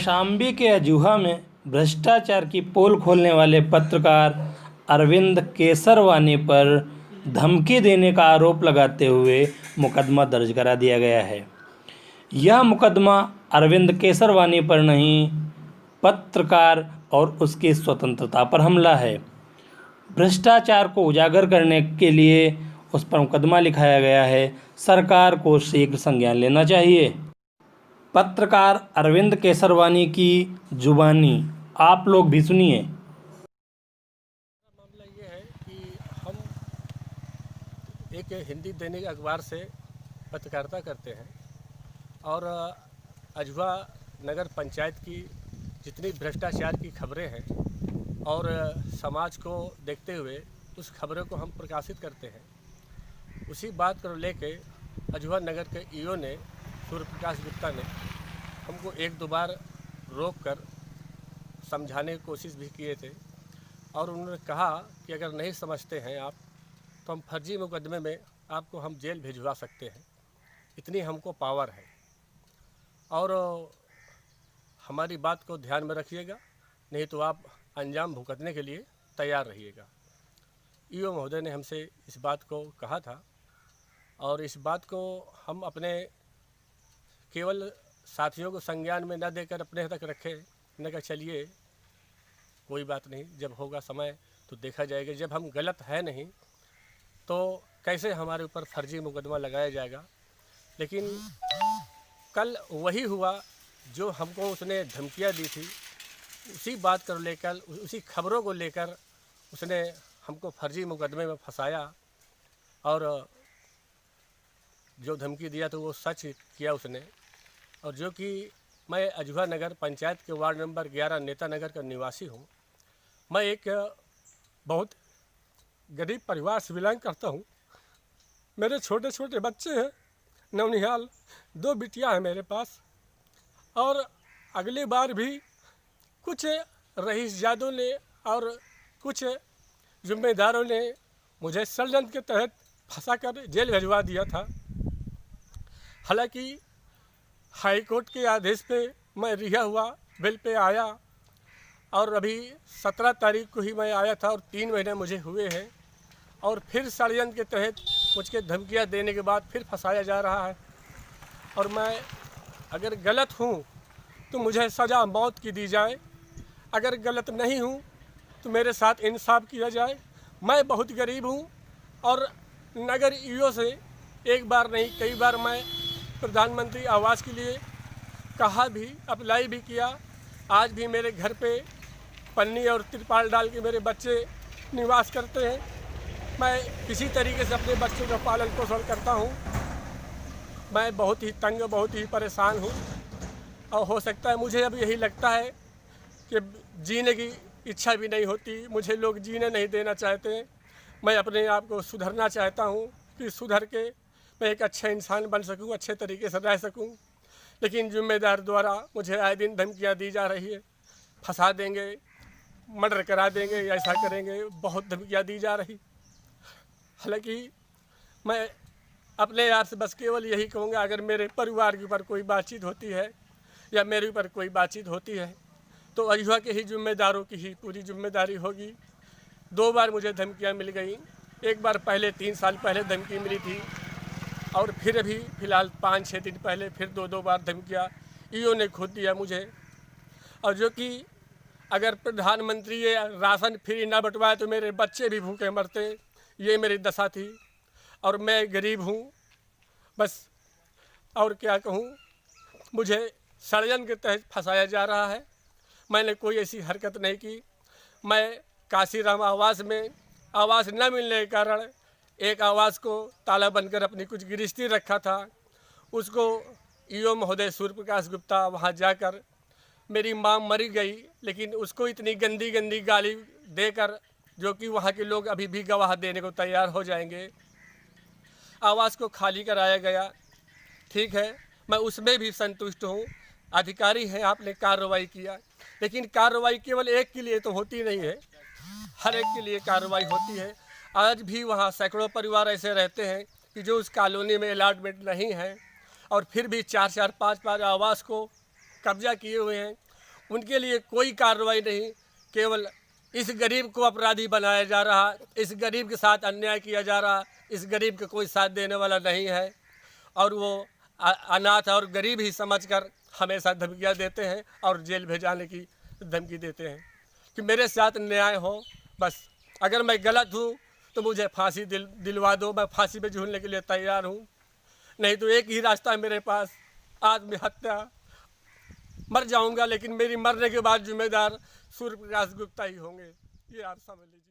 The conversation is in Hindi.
कौशाम्बी के अजूहा में भ्रष्टाचार की पोल खोलने वाले पत्रकार अरविंद केसरवानी पर धमकी देने का आरोप लगाते हुए मुकदमा दर्ज करा दिया गया है। यह मुकदमा अरविंद केसरवानी पर नहीं, पत्रकार और उसकी स्वतंत्रता पर हमला है। भ्रष्टाचार को उजागर करने के लिए उस पर मुकदमा लिखाया गया है। सरकार को शीघ्र संज्ञान लेना चाहिए। पत्रकार अरविंद केसरवानी की जुबानी आप लोग भी सुनिए। मामला ये है कि हम एक हिंदी दैनिक अखबार से पत्रकारिता करते हैं और अजूहा नगर पंचायत की जितनी भ्रष्टाचार की खबरें हैं और समाज को देखते हुए उस खबरों को हम प्रकाशित करते हैं। उसी बात को लेके अजूहा नगर के ईओ ने सूर्य प्रकाश गुप्ता ने हमको एक दो बार रोक कर समझाने की कोशिश भी किए थे और उन्होंने कहा कि अगर नहीं समझते हैं आप तो हम फर्जी मुकदमे में आपको हम जेल भिजवा सकते हैं, इतनी हमको पावर है और हमारी बात को ध्यान में रखिएगा, नहीं तो आप अंजाम भुगतने के लिए तैयार रहिएगा। ईओ महोदय ने हमसे इस बात को कहा था और इस बात को हम अपने केवल साथियों को संज्ञान में न देकर अपने तक रखे, न कहा चलिए कोई बात नहीं, जब होगा समय तो देखा जाएगा। जब हम गलत है नहीं तो कैसे हमारे ऊपर फर्जी मुकदमा लगाया जाएगा। लेकिन कल वही हुआ जो हमको उसने धमकियां दी थी, उसी बात को लेकर, उसी खबरों को लेकर उसने हमको फर्जी मुकदमे में फंसाया और जो धमकी दिया तो वो सच किया उसने। और जो कि मैं अजूहा नगर पंचायत के वार्ड नंबर 11 नेता नगर का निवासी हूँ। मैं एक बहुत गरीब परिवार से बिलोंग करता हूँ। मेरे छोटे छोटे बच्चे हैं, नवनिहाल 2 बिटियाँ हैं मेरे पास। और अगली बार भी कुछ रईसजादों ने और कुछ जिम्मेदारों ने मुझे षड्यंत्र के तहत फंसाकर जेल भिजवा दिया था। हालांकि हाई कोर्ट के आदेश पे मैं रिहा हुआ, बेल पे आया और अभी 17 तारीख को ही मैं आया था और 3 महीने मुझे हुए हैं और फिर षड्यंत्र के तहत मुझे धमकियां देने के बाद फिर फंसाया जा रहा है। और मैं अगर गलत हूँ तो मुझे सज़ा मौत की दी जाए, अगर गलत नहीं हूँ तो मेरे साथ इंसाफ किया जाए। मैं बहुत गरीब हूँ और नगर ईओ से एक बार नहीं कई बार मैं प्रधानमंत्री आवास के लिए कहा भी, अप्लाई भी किया। आज भी मेरे घर पे पन्नी और तिरपाल डाल के मेरे बच्चे निवास करते हैं। मैं किसी तरीके से अपने बच्चों का पालन पोषण करता हूँ। मैं बहुत ही तंग, बहुत ही परेशान हूँ और हो सकता है मुझे अब यही लगता है कि जीने की इच्छा भी नहीं होती, मुझे लोग जीने नहीं देना चाहते। मैं अपने आप को सुधरना चाहता हूँ कि सुधर के मैं एक अच्छा इंसान बन सकूं, अच्छे तरीके से रह सकूं। लेकिन जिम्मेदार द्वारा मुझे आए दिन धमकियां दी जा रही है, फंसा देंगे, मर्डर करा देंगे, ऐसा करेंगे, बहुत धमकियां दी जा रही। हालांकि मैं अपने आप से बस केवल यही कहूँगा, अगर मेरे परिवार के ऊपर कोई बातचीत होती है या मेरे ऊपर कोई बातचीत होती है तो अजूहा के ही जिम्मेदारों की ही पूरी जिम्मेदारी होगी। 2 बार मुझे धमकियाँ मिल गई। एक बार पहले 3 साल पहले धमकी मिली थी और फिर अभी फ़िलहाल 5-6 दिन पहले फिर 2 बार धमकियाँ ईओ ने खुद दिया मुझे। और जो कि अगर प्रधानमंत्री ये राशन फ्री ना बंटवाए तो मेरे बच्चे भी भूखे मरते, ये मेरी दशा थी। और मैं गरीब हूँ बस, और क्या कहूँ। मुझे षड्यंत्र के तहत फंसाया जा रहा है। मैंने कोई ऐसी हरकत नहीं की। मैं काशीराम आवास में आवास न मिलने के कारण एक आवास को ताला बनकर अपनी कुछ गिरस्ती रखा था, उसको ईओ महोदय सूर्य प्रकाश गुप्ता वहाँ जाकर, मेरी माँ मरी गई लेकिन उसको इतनी गंदी गंदी गाली देकर, जो कि वहाँ के लोग अभी भी गवाह देने को तैयार हो जाएंगे, आवास को खाली कराया गया। ठीक है, मैं उसमें भी संतुष्ट हूँ। अधिकारी हैं, आपने कार्रवाई किया, लेकिन कार्रवाई केवल एक के लिए तो होती नहीं है, हर एक के लिए कार्रवाई होती है। आज भी वहाँ सैकड़ों परिवार ऐसे रहते हैं कि जो उस कॉलोनी में अलॉटमेंट नहीं है और फिर भी 4-4, 5-5 आवास को कब्जा किए हुए हैं उनके लिए कोई कार्रवाई नहीं, केवल इस गरीब को अपराधी बनाया जा रहा, इस गरीब के साथ अन्याय किया जा रहा, इस गरीब का कोई साथ देने वाला नहीं है और वो अनाथ और गरीब ही समझकर हमेशा धमकियाँ देते हैं और जेल भेजाने की धमकी देते हैं कि मेरे साथ न्याय हो। बस अगर मैं गलत हूँ तो मुझे फांसी दिलवा दो, मैं फांसी पे झूलने के लिए तैयार हूँ, नहीं तो एक ही रास्ता है मेरे पास, आत्महत्या। मर जाऊंगा लेकिन मेरी मरने के बाद जिम्मेदार सूर्य प्रकाश गुप्ता ही होंगे, ये आप समझ लीजिए।